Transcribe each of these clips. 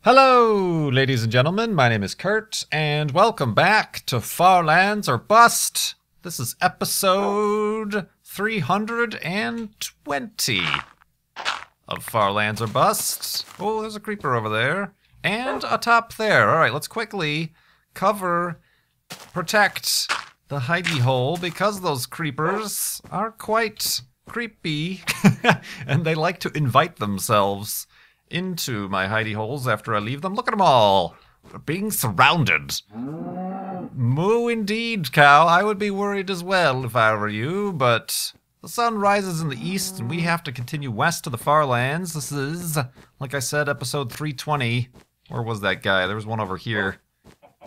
Hello, ladies and gentlemen. My name is Kurt, and welcome back to Far Lands or Bust. This is episode 320 of Far Lands or Bust. Oh, there's a creeper over there, and a top there. All right, let's quickly protect the hidey hole, because those creepers are quite creepy, and they like to invite themselves into my hidey holes after I leave them. Look at them all. They're being surrounded. Moo indeed, cow. I would be worried as well if I were you, but the sun rises in the east and we have to continue west to the far lands. This is, like I said, episode 320. Where was that guy? There was one over here.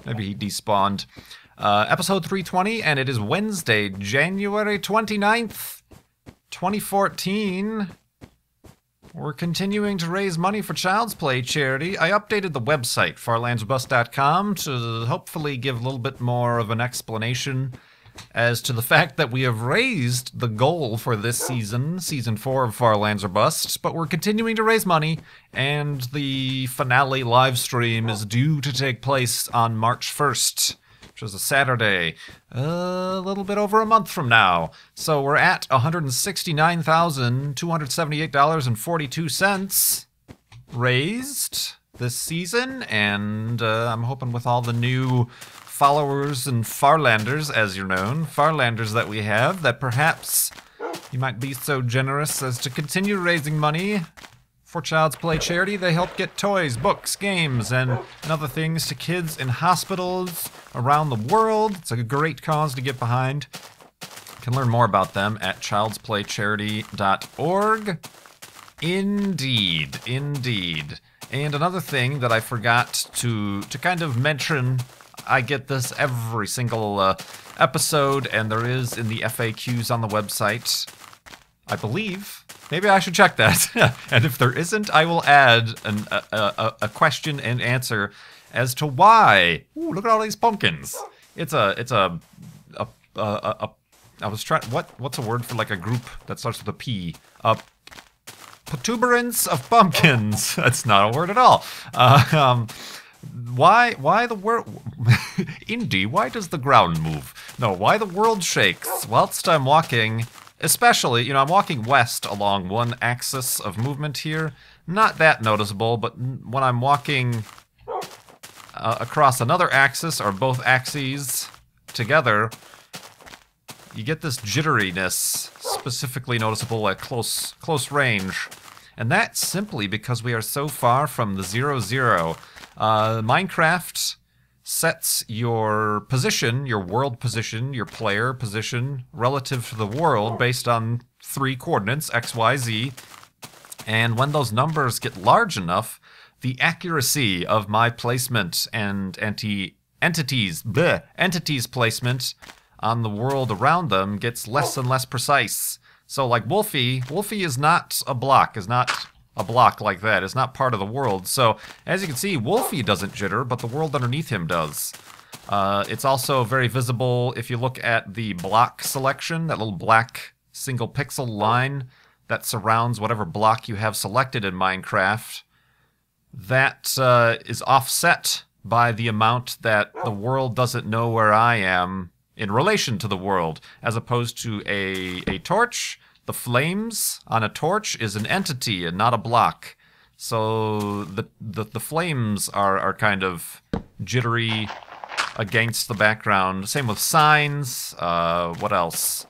Maybe he despawned. Episode 320, and it is Wednesday, January 29th, 2014. We're continuing to raise money for Child's Play charity. I updated the website, farlandsbust.com, to hopefully give a little bit more of an explanation as to the fact that we have raised the goal for this season, Season 4 of Far Lands or Bust, but we're continuing to raise money, and the finale live stream is due to take place on March 1st. Which is a Saturday, a little bit over a month from now. So we're at $169,278.42 raised this season, and I'm hoping with all the new followers and Farlanders, as you're known, Farlanders that we have, that perhaps you might be so generous as to continue raising money for Child's Play charity. They help get toys, books, games, and other things to kids in hospitals around the world. It's a great cause to get behind. You can learn more about them at childsplaycharity.org. Indeed, indeed. And another thing that I forgot to kind of mention, I get this every single episode, and there is in the FAQs on the website, I believe. Maybe I should check that. And if there isn't, I will add a question and answer as to why. Ooh, look at all these pumpkins. I was trying, what's a word for like a group that starts with a P? Protuberance of pumpkins. That's not a word at all. Why the world... Indy, why does the ground move? No, why the world shakes whilst I'm walking... Especially, I'm walking west along one axis of movement here. Not that noticeable, but when I'm walking across another axis, or both axes together, you get this jitteriness, specifically noticeable at close range. And that's simply because we are so far from the 0-0. Minecraft sets your position, your world position, your player position, relative to the world based on 3 coordinates, X, Y, Z. And when those numbers get large enough, the accuracy of my placement and entities placement on the world around them gets less and less precise. So like Wolfie is not a block, like that. It's not part of the world. So, as you can see, Wolfie doesn't jitter, but the world underneath him does. It's also very visible if you look at the block selection, that little black single pixel line that surrounds whatever block you have selected in Minecraft. That is offset by the amount that the world doesn't know where I am in relation to the world, as opposed to a torch. The flames on a torch is an entity and not a block. So the flames are kind of jittery against the background. Same with signs. What else?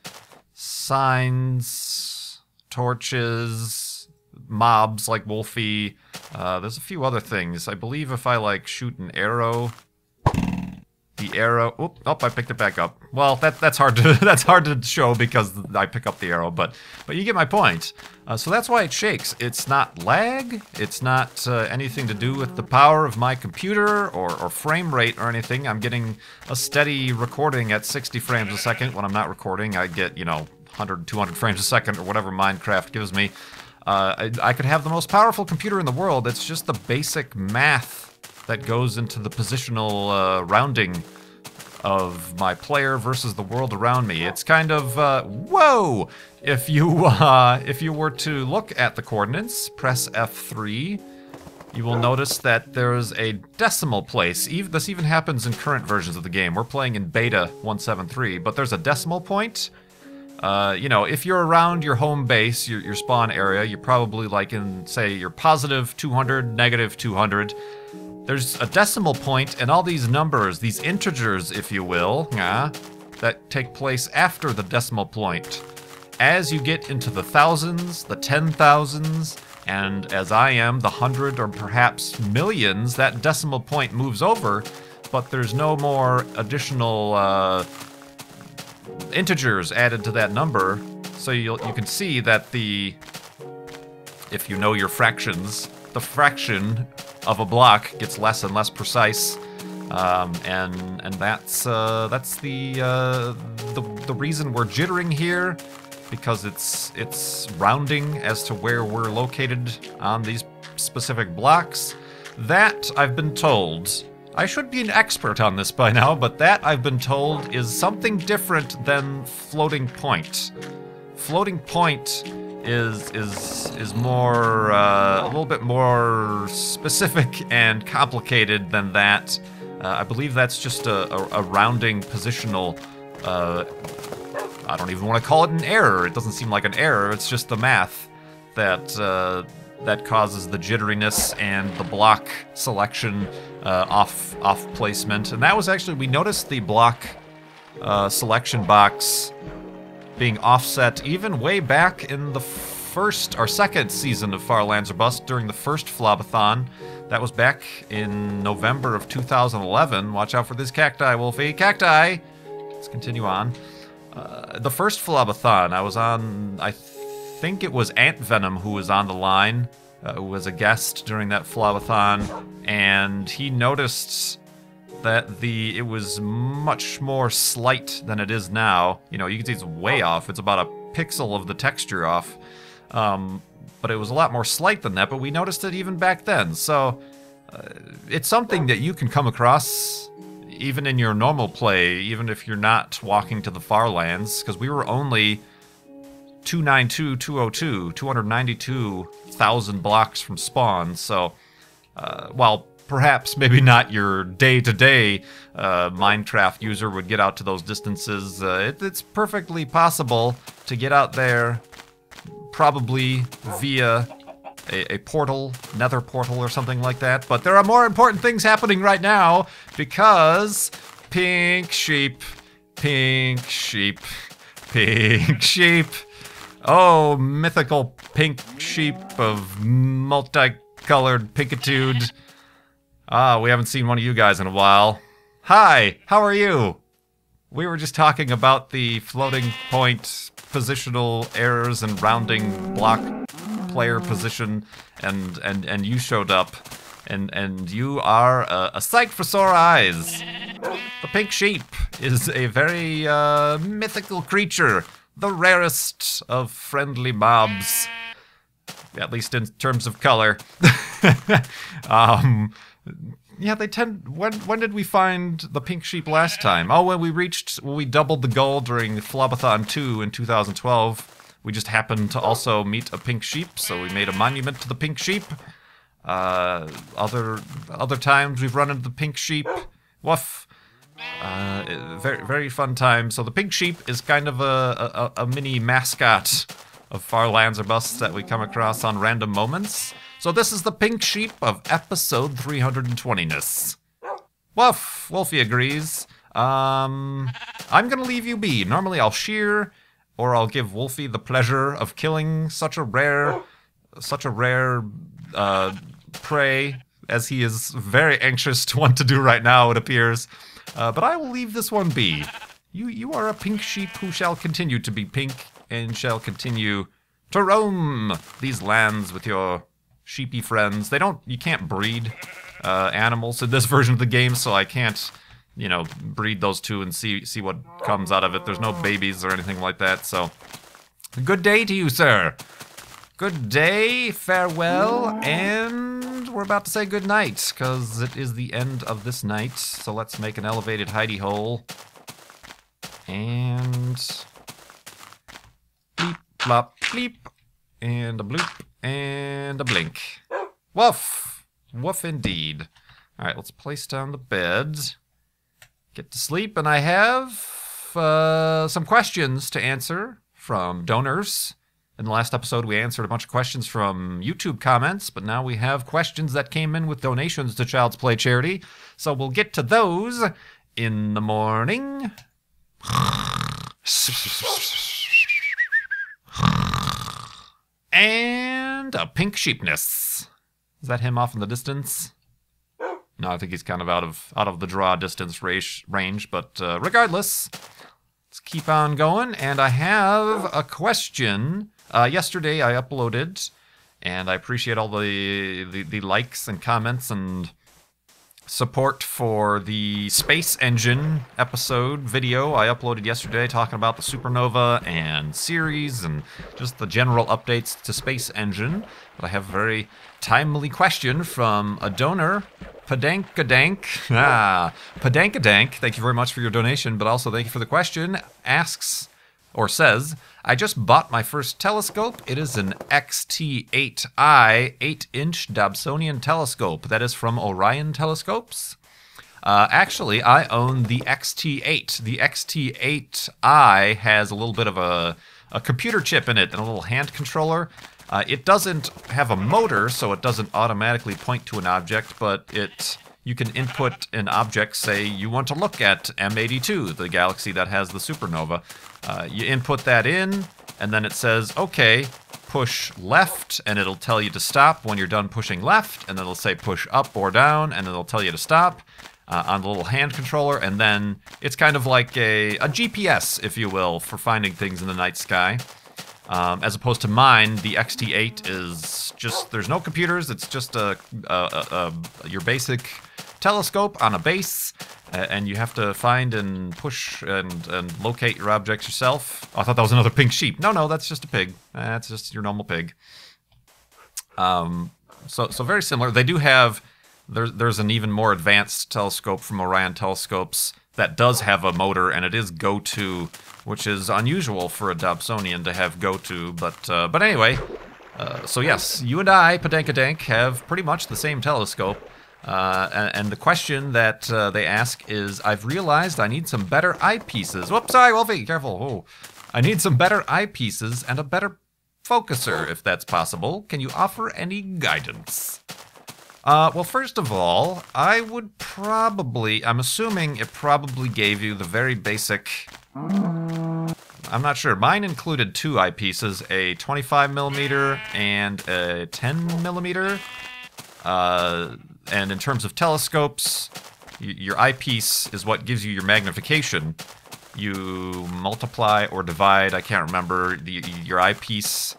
Signs, torches, mobs like Wolfie. There's a few other things. I believe if I shoot an arrow, the arrow. Oh, I picked it back up. Well, that's hard to show because I pick up the arrow, but you get my point. So that's why it shakes. It's not lag. It's not anything to do with the power of my computer or frame rate or anything. I'm getting a steady recording at 60 frames a second. When I'm not recording, I get 100, 200 frames a second or whatever Minecraft gives me. I could have the most powerful computer in the world. It's just the basic math that goes into the positional rounding of my player versus the world around me. It's kind of, whoa! If you were to look at the coordinates, press F3, you will notice that there's a decimal place. This even happens in current versions of the game. We're playing in beta 173, but there's a decimal point. You know, if you're around your home base, your spawn area, you're probably like in, say, you're positive 200, negative 200. There's a decimal point and all these numbers, these integers, if you will, that take place after the decimal point. As you get into the thousands, the 10,000s, and as I am, the 100 or perhaps millions, that decimal point moves over, but there's no more additional integers added to that number. So you can see that if you know your fractions, the fraction of a block gets less and less precise. And that's the reason we're jittering here, because it's rounding as to where we're located on these specific blocks. That, I've been told, I should be an expert on this by now, but that, I've been told, is something different than floating point. Floating point is more a little bit more specific and complicated than that. I believe that's just a rounding positional. I don't even want to call it an error. It doesn't seem like an error. It's just the math that causes the jitteriness and the block selection off placement. And that was actually, we noticed the block selection box being offset even way back in the first or second season of Far Lands or Bust during the first Flobathon. That was back in November of 2011. Watch out for this cacti, Wolfie. Cacti! Let's continue on. The first Flobathon, I was on, I think it was Ant Venom who was on the line, who was a guest during that Flobathon, and he noticed that it was much more slight than it is now. You know, you can see it's way off. It's about a pixel of the texture off. But it was a lot more slight than that, but we noticed it even back then. So it's something that you can come across even in your normal play, even if you're not walking to the far lands, because we were only 292,000 blocks from spawn. So while perhaps maybe not your day-to-day Minecraft user would get out to those distances, it's perfectly possible to get out there, probably via a portal, nether portal or something like that. But there are more important things happening right now, because pink sheep, pink sheep, pink sheep. Oh, mythical pink sheep of multicolored pinkitude. Ah, we haven't seen one of you guys in a while. Hi, how are you? We were just talking about the floating point positional errors and rounding block player position, and you showed up, and you are a sight for sore eyes. The pink sheep is a very mythical creature, the rarest of friendly mobs, at least in terms of color. Yeah, they tend. When did we find the pink sheep last time? Oh, when we doubled the goal during Flobathon 2 in 2012. We just happened to also meet a pink sheep, so we made a monument to the pink sheep. Other times we've run into the pink sheep. Woof. Very, very fun time. So the pink sheep is kind of a mini mascot of Far Lands or Busts that we come across on random moments. So this is the pink sheep of episode 320-ness. Woof! Wolfie agrees. I'm gonna leave you be. Normally I'll shear, or I'll give Wolfie the pleasure of killing such a rare prey, as he is very anxious to want to do right now, it appears. But I will leave this one be. You are a pink sheep who shall continue to be pink, and shall continue to roam these lands with your sheepy friends. You can't breed animals in this version of the game, so I can't, you know, breed those two and see what comes out of it. There's no babies or anything like that, so good day to you, sir. Good day, farewell, and we're about to say good night, because it is the end of this night. So let's make an elevated hidey hole. And bleep, blop, bleep, and a bloop, and a blink. Woof! Woof indeed. All right, let's place down the bed. Get to sleep, and I have some questions to answer from donors. In the last episode, we answered a bunch of questions from YouTube comments, but now we have questions that came in with donations to Child's Play charity. So we'll get to those in the morning. And a pink sheepness. Is that him off in the distance? No, I think he's kind of out of the draw distance range, but regardless, let's keep on going. And I have a question. Yesterday I uploaded, and I appreciate all the likes and comments and support for the Space Engine episode video I uploaded yesterday talking about the supernova and series and just the general updates to Space Engine. But I have a very timely question from a donor, Padankadank. Padankadank, thank you very much for your donation, but also thank you for the question. Asks, or says, I just bought my first telescope. It is an XT8I 8-inch Dobsonian telescope. That is from Orion Telescopes. Actually, I own the XT8. The XT8I has a little bit of a computer chip in it and a little hand controller. It doesn't have a motor, so it doesn't automatically point to an object, but you can input an object, say you want to look at M82, the galaxy that has the supernova. You input that in, and then it says, okay, push left, and it'll tell you to stop when you're done pushing left, and then it'll say push up or down, and it'll tell you to stop on the little hand controller, and then it's kind of like a GPS, if you will, for finding things in the night sky. As opposed to mine, the XT8 is just, there's no computers, it's just your basic telescope on a base, and you have to find and push and locate your objects yourself. Oh, I thought that was another pink sheep. No, that's just a pig. That's just your normal pig. So very similar. They do have, there's an even more advanced telescope from Orion Telescopes that does have a motor, and it is go-to, which is unusual for a Dobsonian to have go-to, but anyway, so yes, you and I, Padankadank, have pretty much the same telescope, and the question that they ask is, I've realized I need some better eyepieces. Whoops, sorry, Wolfie, careful. Oh. I need some better eyepieces and a better focuser, if that's possible. Can you offer any guidance? Well, first of all, I would probably, I'm assuming it probably gave you the very basic, I'm not sure. Mine included two eyepieces, a 25mm and a 10mm. And in terms of telescopes, your eyepiece is what gives you your magnification. You multiply or divide, I can't remember, your eyepiece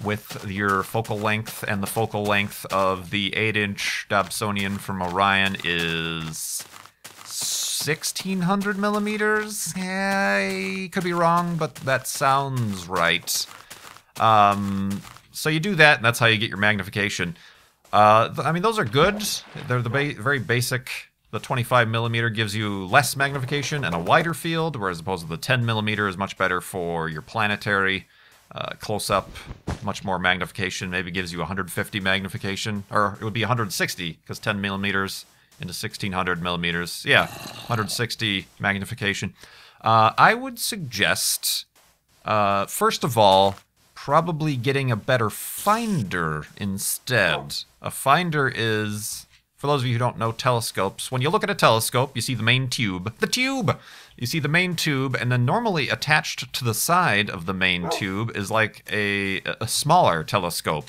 with your focal length, and the focal length of the 8-inch Dobsonian from Orion is 1600 millimeters. Yeah, I could be wrong, but that sounds right. So you do that, and that's how you get your magnification. I mean, those are good. They're the very basic. The 25mm gives you less magnification and a wider field, whereas opposed to the 10mm is much better for your planetary. Close up, much more magnification, maybe gives you 150 magnification, or it would be 160, because 10mm into 1600mm. Yeah, 160 magnification. I would suggest, first of all, probably getting a better finder instead. A finder is, for those of you who don't know telescopes, when you look at a telescope, you see the main tube. The tube! You see the main tube, and then normally attached to the side of the main tube is like a smaller telescope.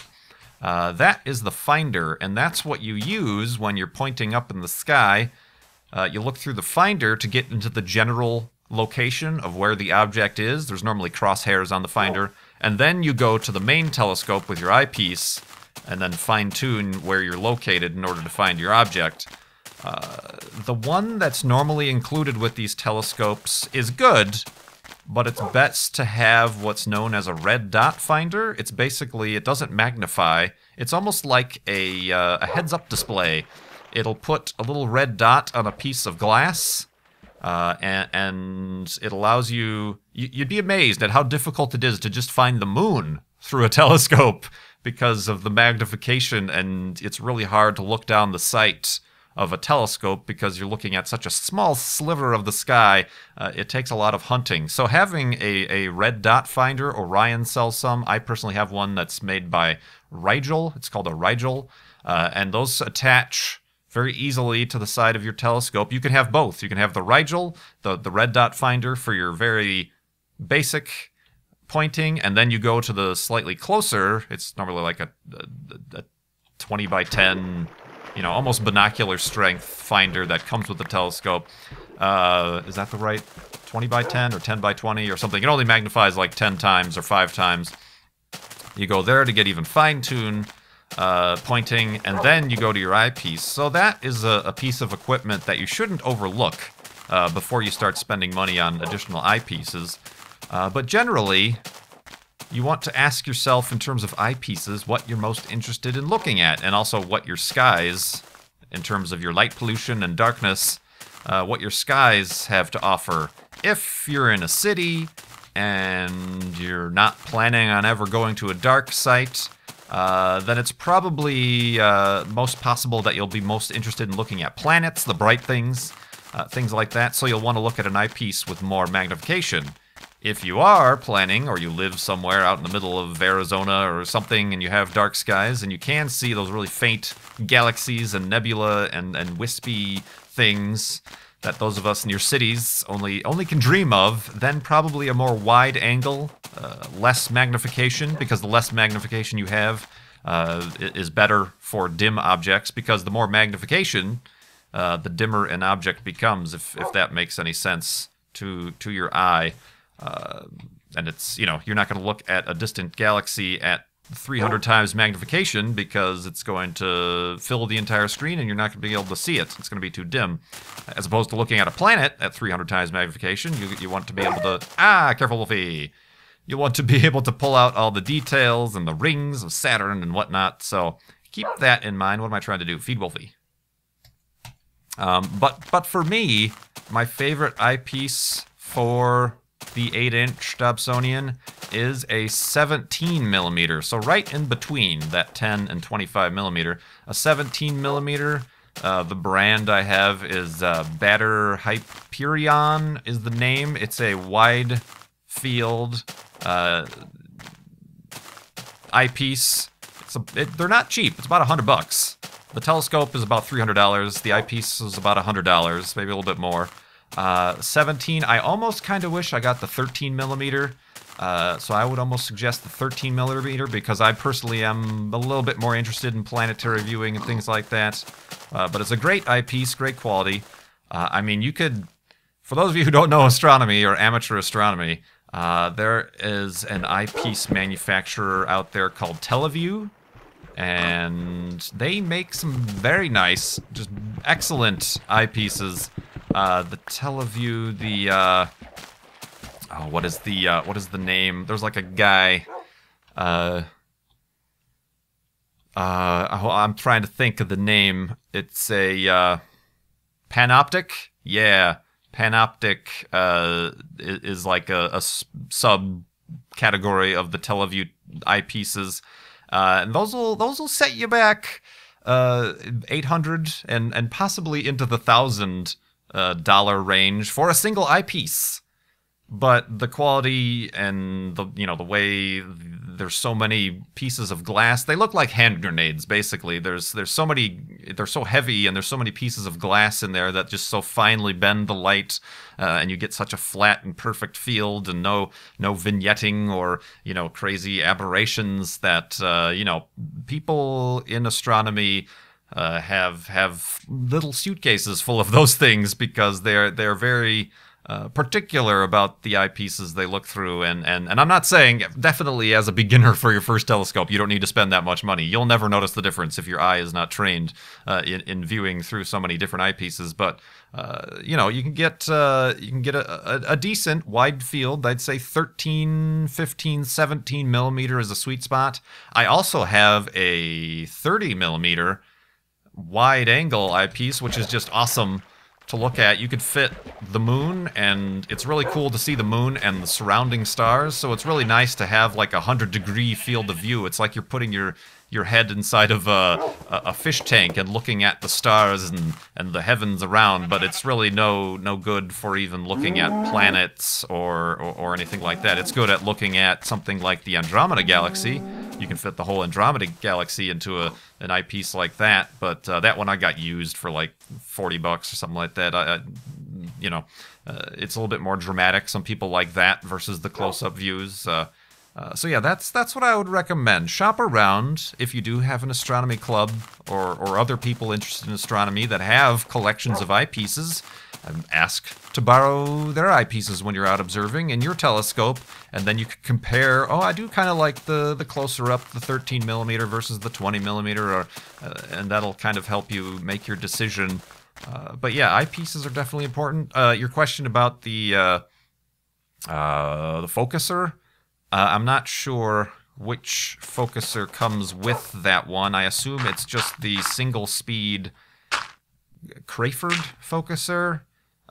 That is the finder, and that's what you use when you're pointing up in the sky. You look through the finder to get into the general location of where the object is. There's normally crosshairs on the finder. And then you go to the main telescope with your eyepiece, and then fine-tune where you're located in order to find your object. The one that's normally included with these telescopes is good, but it's best to have what's known as a red dot finder. It's basically, it doesn't magnify. It's almost like a heads-up display. It'll put a little red dot on a piece of glass, and it allows you... You'd be amazed at how difficult it is to just find the moon through a telescope, because of the magnification, and it's really hard to look down the sight of a telescope because you're looking at such a small sliver of the sky. It takes a lot of hunting. So having a red dot finder, Orion sells some. I personally have one that's made by Rigel. It's called a Rigel. And those attach very easily to the side of your telescope. You can have both. You can have the Rigel, the red dot finder for your very basic pointing, and then you go to the slightly closer. It's normally like a 20 by 10, almost binocular strength finder that comes with the telescope. Is that the right 20 by 10 or 10 by 20 or something? It only magnifies like 10 times or 5 times. You go there to get even fine-tune pointing, and then you go to your eyepiece. So that is a piece of equipment that you shouldn't overlook before you start spending money on additional eyepieces. But generally, you want to ask yourself in terms of eyepieces what you're most interested in looking at, and also what your skies, in terms of your light pollution and darkness, what your skies have to offer. If you're in a city and you're not planning on ever going to a dark site, then it's probably most possible that you'll be most interested in looking at planets, the bright things, things like that. So you'll want to look at an eyepiece with more magnification. If you are planning, or you live somewhere out in the middle of Arizona or something, and you have dark skies, and you can see those really faint galaxies and nebula and wispy things that those of us near cities only can dream of, then probably a more wide angle, less magnification, because the less magnification you have is better for dim objects, because the more magnification, the dimmer an object becomes, if that makes any sense to your eye. And it's, you're not going to look at a distant galaxy at 300 times magnification, because it's going to fill the entire screen and you're not going to be able to see it. It's going to be too dim. As opposed to looking at a planet at 300 times magnification, you want to be able to... Careful, Wolfie! You want to be able to pull out all the details and the rings of Saturn and whatnot, so keep that in mind. What am I trying to do? Feed Wolfie. But for me, my favorite eyepiece for the 8-inch Dobsonian is a 17 millimeter. So right in between that 10 and 25 millimeter. A 17 millimeter, the brand I have is Batter Hyperion is the name. It's a wide field eyepiece. They're not cheap. It's about $100. The telescope is about $300. The eyepiece is about $100, maybe a little bit more. 17, I almost kind of wish I got the 13 millimeter. So I would almost suggest the 13 millimeter, because I personally am a little bit more interested in planetary viewing and things like that. But it's a great eyepiece, great quality. I mean, you could, for those of you who don't know astronomy or amateur astronomy, there is an eyepiece manufacturer out there called Teleview, and they make some very nice, just excellent eyepieces. The Teleview, what is the name? There's like a guy, I'm trying to think of the name. It's a, Panoptic? Yeah, Panoptic, is like a subcategory of the Teleview eyepieces. And those will set you back, 800 and possibly into the $1,000 range for a single eyepiece. But the quality and the way there's so many pieces of glass, they look like hand grenades basically. There's so many, they're so heavy, and there's so many pieces of glass in there that just so finely bend the light, and you get such a flat and perfect field, and no vignetting or crazy aberrations that people in astronomy have little suitcases full of those things, because they're very particular about the eyepieces they look through, and I'm not saying, definitely as a beginner for your first telescope, you don't need to spend that much money. You'll never notice the difference if your eye is not trained in viewing through so many different eyepieces. But you can get a decent wide field. I'd say 13, 15, 17 millimeter is a sweet spot. I also have a 30 millimeter wide angle eyepiece, which is just awesome to look at. You could fit the moon, and it's really cool to see the moon and the surrounding stars, so it's really nice to have like a 100-degree field of view. It's like you're putting your head inside of a fish tank and looking at the stars and the heavens around, but it's really no good for even looking at planets or anything like that. It's good at looking at something like the Andromeda Galaxy. You can fit the whole Andromeda Galaxy into an eyepiece like that, but that one I got used for like $40 or something like that. You know, it's a little bit more dramatic. Some people like that versus the close-up views. So yeah, that's what I would recommend. Shop around if you do have an astronomy club or other people interested in astronomy that have collections of eyepieces. Ask to borrow their eyepieces when you're out observing in your telescope, and then you can compare. Oh, I do kind of like the closer up, the 13 millimeter versus the 20 millimeter, and that'll kind of help you make your decision. But yeah, eyepieces are definitely important. Your question about the focuser, I'm not sure which focuser comes with that one. I assume it's just the single speed Crayford focuser.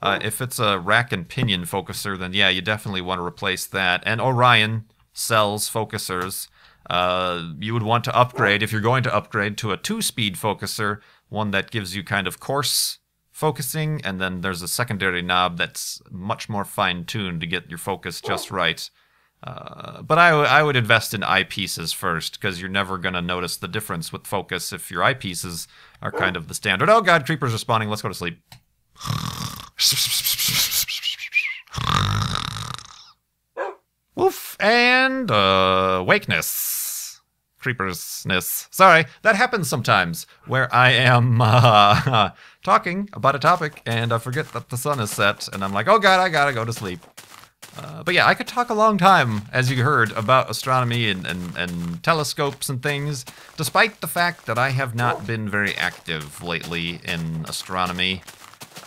If it's a rack and pinion focuser, then yeah, you definitely want to replace that. And Orion sells focusers. You would want to upgrade, if you're going to upgrade, to a 2-speed focuser, one that gives you kind of coarse focusing, and then there's a secondary knob that's much more fine-tuned to get your focus just right. But I would invest in eyepieces first, because you're never going to notice the difference with focus if your eyepieces are kind of the standard. Oh god, creepers are spawning, let's go to sleep. Woof, and wakeness. Creepersness. Sorry, that happens sometimes, where I am talking about a topic, and I forget that the sun is set, and I'm like, oh god, I gotta go to sleep. But yeah, I could talk a long time, as you heard, about astronomy and telescopes and things, despite the fact that I have not been very active lately in astronomy.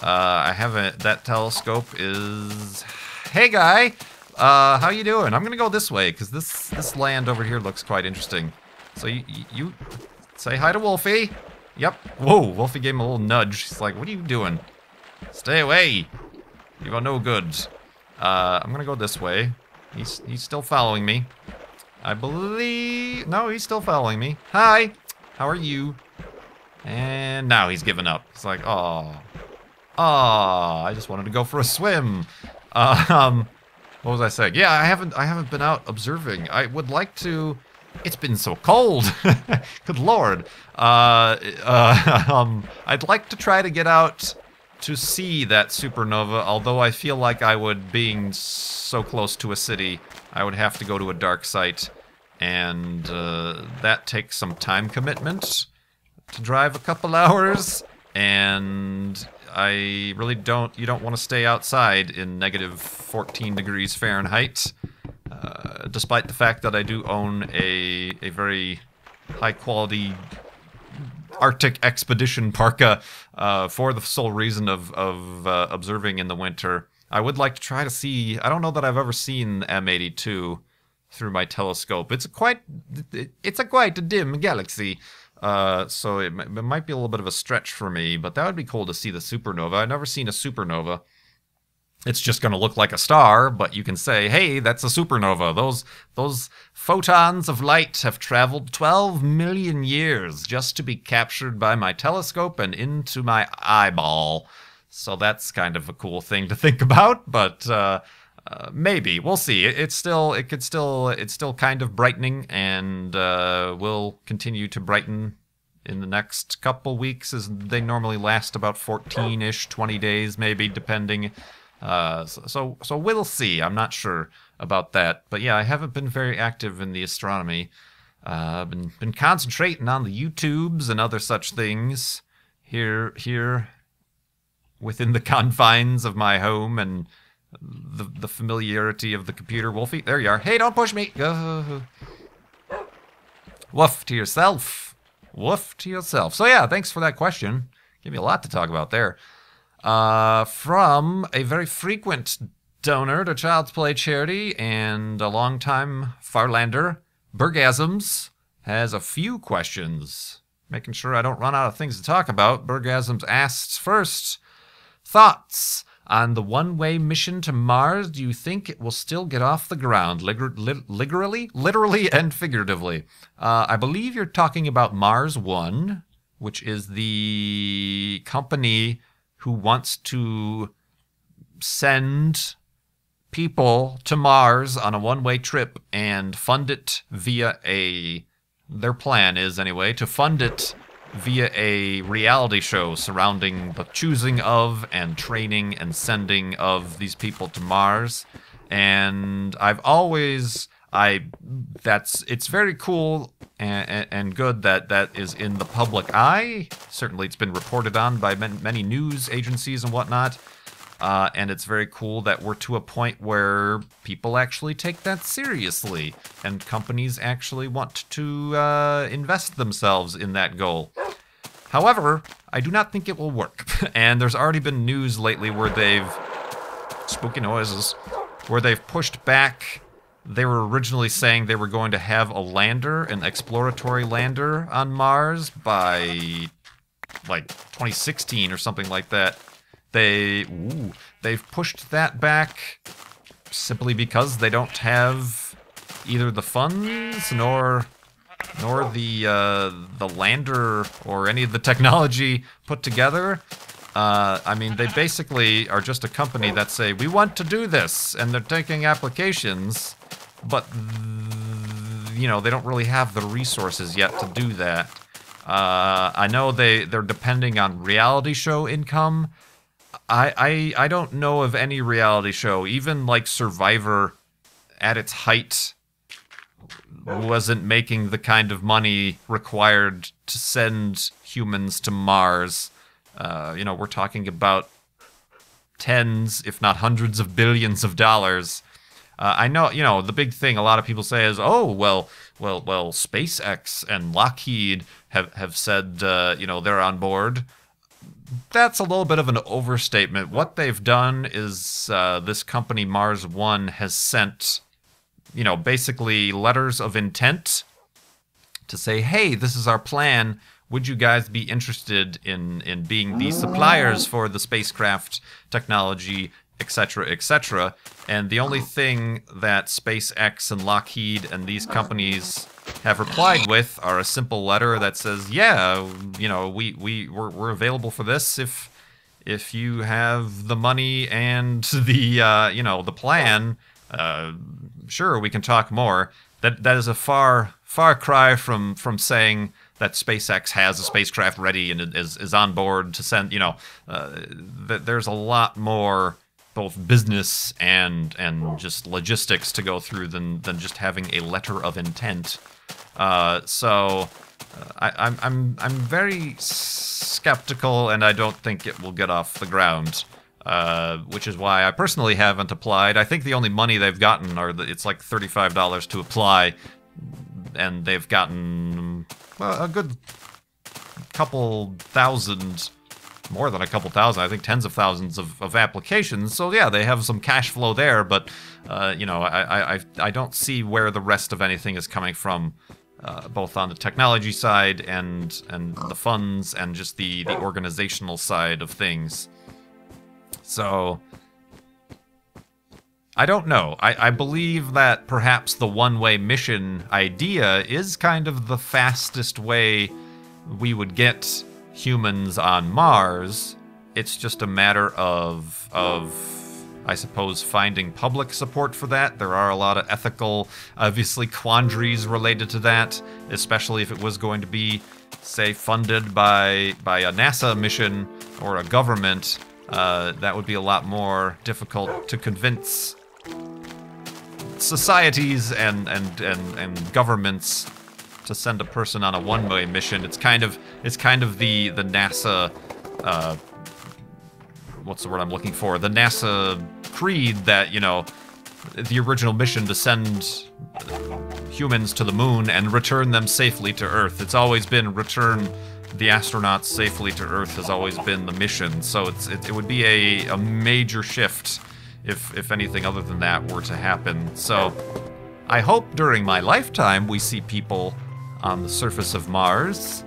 I haven't. That telescope is... Hey, guy! How you doing? I'm gonna go this way, because this land over here looks quite interesting. So you say hi to Wolfie. Yep. Whoa, Wolfie gave him a little nudge. He's like, what are you doing? Stay away. You are no good. I'm gonna go this way. He's still following me. I believe... No, he's still following me. Hi! How are you? And now he's given up. It's like, oh, I just wanted to go for a swim. What was I saying? Yeah, I haven't been out observing. I would like to... It's been so cold. Good lord. I'd like to try to get out to see that supernova, although I feel like I would, being so close to a city, I would have to go to a dark site, and that takes some time commitment to drive a couple hours, and I really don't... You don't want to stay outside in negative 14 degrees Fahrenheit, despite the fact that I do own a very high-quality Arctic expedition parka for the sole reason of observing in the winter. I would like to try to see... I don't know that I've ever seen M82 through my telescope. It's a quite a dim galaxy, so it might be a little bit of a stretch for me, but that would be cool to see the supernova. I've never seen a supernova. It's just going to look like a star, but you can say, hey, that's a supernova. Those photons of light have traveled 12 million years just to be captured by my telescope and into my eyeball. So that's kind of a cool thing to think about, but maybe. We'll see. It's still kind of brightening, and will continue to brighten in the next couple weeks, as they normally last about 14-ish, 20 days maybe, depending... So we'll see. I'm not sure about that, but yeah, I haven't been very active in the astronomy. Been concentrating on the YouTubes and other such things here within the confines of my home and the familiarity of the computer. Wolfie, there you are. Hey, don't push me. Woof to yourself. Woof to yourself. So yeah, thanks for that question. Give me a lot to talk about there. From a very frequent donor to Child's Play charity and a longtime Farlander, Bergasms has a few questions. Making sure I don't run out of things to talk about. Bergasms asks first, Thoughts on the one-way mission to Mars? Do you think it will still get off the ground, literally and figuratively? I believe you're talking about Mars One, which is the company who wants to send people to Mars on a one-way trip and fund it via their plan is, anyway, to fund it via a reality show surrounding the choosing of and training and sending of these people to Mars. And it's very cool and good that is in the public eye. Certainly it's been reported on by many news agencies and whatnot. And it's very cool that we're to a point where people actually take that seriously and companies actually want to invest themselves in that goal. However, I do not think it will work. And there's already been news lately where spooky noises, where they've pushed back. They were originally saying they were going to have a lander, an exploratory lander on Mars by like 2016 or something like that. They've pushed that back simply because they don't have either the funds nor the lander or any of the technology put together. I mean, they basically are just a company that say, we want to do this, and they're taking applications, but, you know, they don't really have the resources yet to do that. I know they're depending on reality show income. I don't know of any reality show, even like Survivor at its height wasn't making the kind of money required to send humans to Mars. You know, we're talking about tens, if not hundreds of billions of dollars. I know, you know, the big thing a lot of people say is, oh, well, SpaceX and Lockheed have said, you know, they're on board. That's a little bit of an overstatement. What they've done is this company, Mars One, has sent, you know, basically letters of intent to say, hey, this is our plan. Would you guys be interested in being the suppliers for the spacecraft technology, etc., etc.? And the only thing that SpaceX and Lockheed and these companies have replied with are a simple letter that says, yeah, you know, we're available for this if you have the money and the you know, the plan. Sure, we can talk more. That is a far cry from saying that SpaceX has a spacecraft ready and is on board to send. You know, there's a lot more both business and just logistics to go through than just having a letter of intent. So I'm very skeptical, and I don't think it will get off the ground. Which is why I personally haven't applied. I think the only money they've gotten it's like $35 to apply, and they've gotten a good couple thousand, more than a couple thousand, I think tens of thousands of applications. So yeah, they have some cash flow there, but you know, I don't see where the rest of anything is coming from, both on the technology side and the funds and just the organizational side of things. So I don't know. I believe that perhaps the one-way mission idea is kind of the fastest way we would get humans on Mars. It's just a matter of I suppose, finding public support for that. There are a lot of ethical, obviously, quandaries related to that, especially if it was going to be, say, funded by a NASA mission or a government. That would be a lot more difficult to convince societies and governments to send a person on a one-way mission. It's kind of the NASA, what's the word I'm looking for? The NASA creed that, you know, the original mission to send humans to the moon and return them safely to Earth. It's always been return the astronauts safely to Earth has always been the mission. So it would be a major shift if anything other than that were to happen. So I hope during my lifetime we see people on the surface of Mars.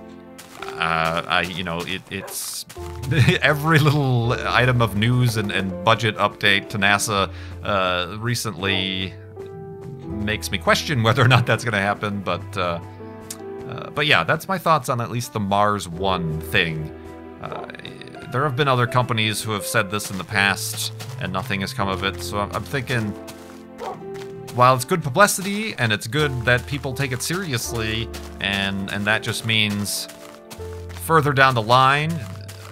It's every little item of news and budget update to NASA recently makes me question whether or not that's going to happen. But yeah, that's my thoughts on at least the Mars One thing. There have been other companies who have said this in the past, and nothing has come of it. So I'm thinking, while it's good publicity and it's good that people take it seriously, and that just means further down the line,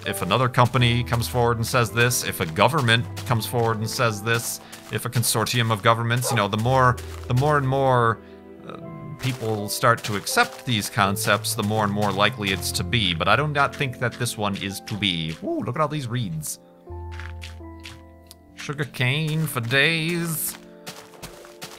if another company comes forward and says this, if a government comes forward and says this, if a consortium of governments, the more and more people start to accept these concepts, the more and more likely it's to be. But I do not think that this one is to be. Ooh, look at all these reeds. Sugar cane for days.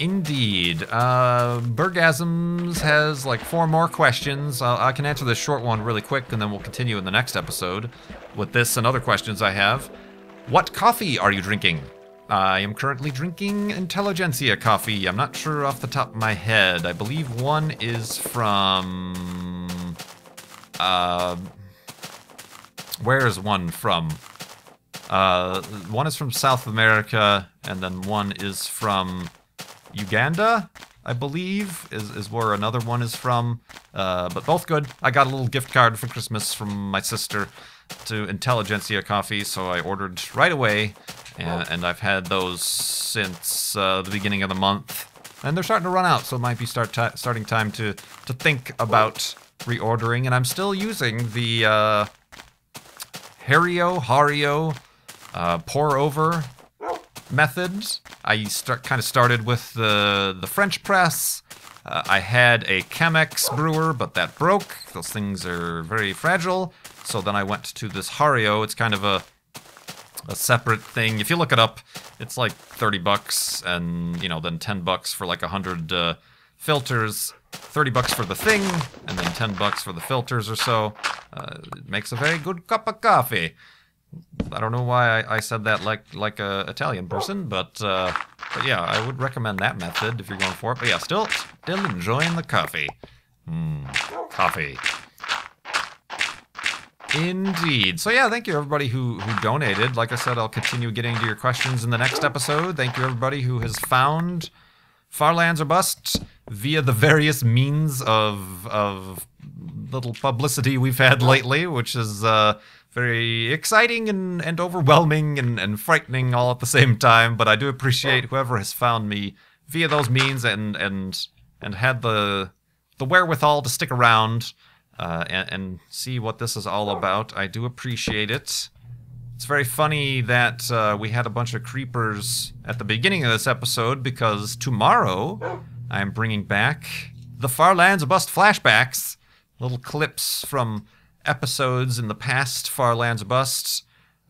Indeed. Bergasms has like 4 more questions. I can answer this short one really quick, and then we'll continue in the next episode with this and other questions I have. What coffee are you drinking? I am currently drinking Intelligentsia coffee. I'm not sure off the top of my head. I believe one is from... where is one from? One is from South America, and then one is from Uganda, I believe, is where another one is from. But both good. I got a little gift card for Christmas from my sister to Intelligentsia coffee, so I ordered right away. And I've had those since the beginning of the month. And they're starting to run out, so it might be starting time to think about reordering. And I'm still using the Hario pour over method. I kind of started with the French press. I had a Chemex brewer, but that broke. Those things are very fragile. So then I went to this Hario. It's kind of a separate thing. If you look it up, it's like $30, and then $10 for like 100 filters. $30 for the thing, and then $10 for the filters or so. It makes a very good cup of coffee. I don't know why I said that like a Italian person, but yeah, I would recommend that method if you're going for it. But yeah, still enjoying the coffee. Coffee. Indeed. So yeah, thank you everybody who donated. Like I said, I'll continue getting to your questions in the next episode. Thank you everybody who has found Far Lands or Bust via the various means of little publicity we've had lately, which is very exciting and overwhelming and frightening all at the same time. But I do appreciate whoever has found me via those means and had the wherewithal to stick around and see what this is all about. I do appreciate it. It's very funny that we had a bunch of creepers at the beginning of this episode, because tomorrow I'm bringing back the Far Lands or Bust flashbacks, little clips from episodes in the past Far Lands or Bust,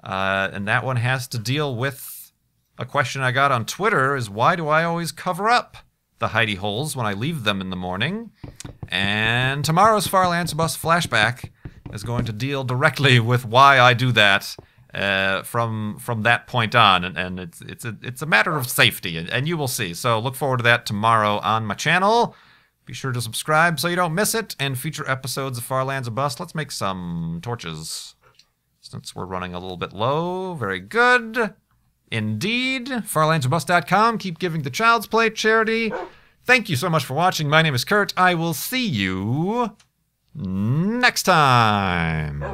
and that one has to deal with a question I got on Twitter, is why do I always cover up the hidey holes when I leave them in the morning? And tomorrow's Far Lands or Bust flashback is going to deal directly with why I do that from that point on, and it's a matter of safety, and you will see. So look forward to that tomorrow on my channel. Be sure to subscribe so you don't miss it, and future episodes of Far Lands or Bust. Let's make some torches, since we're running a little bit low. Very good. Indeed. FarlandsOrBust.com. Keep giving the Child's Play charity. Thank you so much for watching. My name is Kurt. I will see you next time.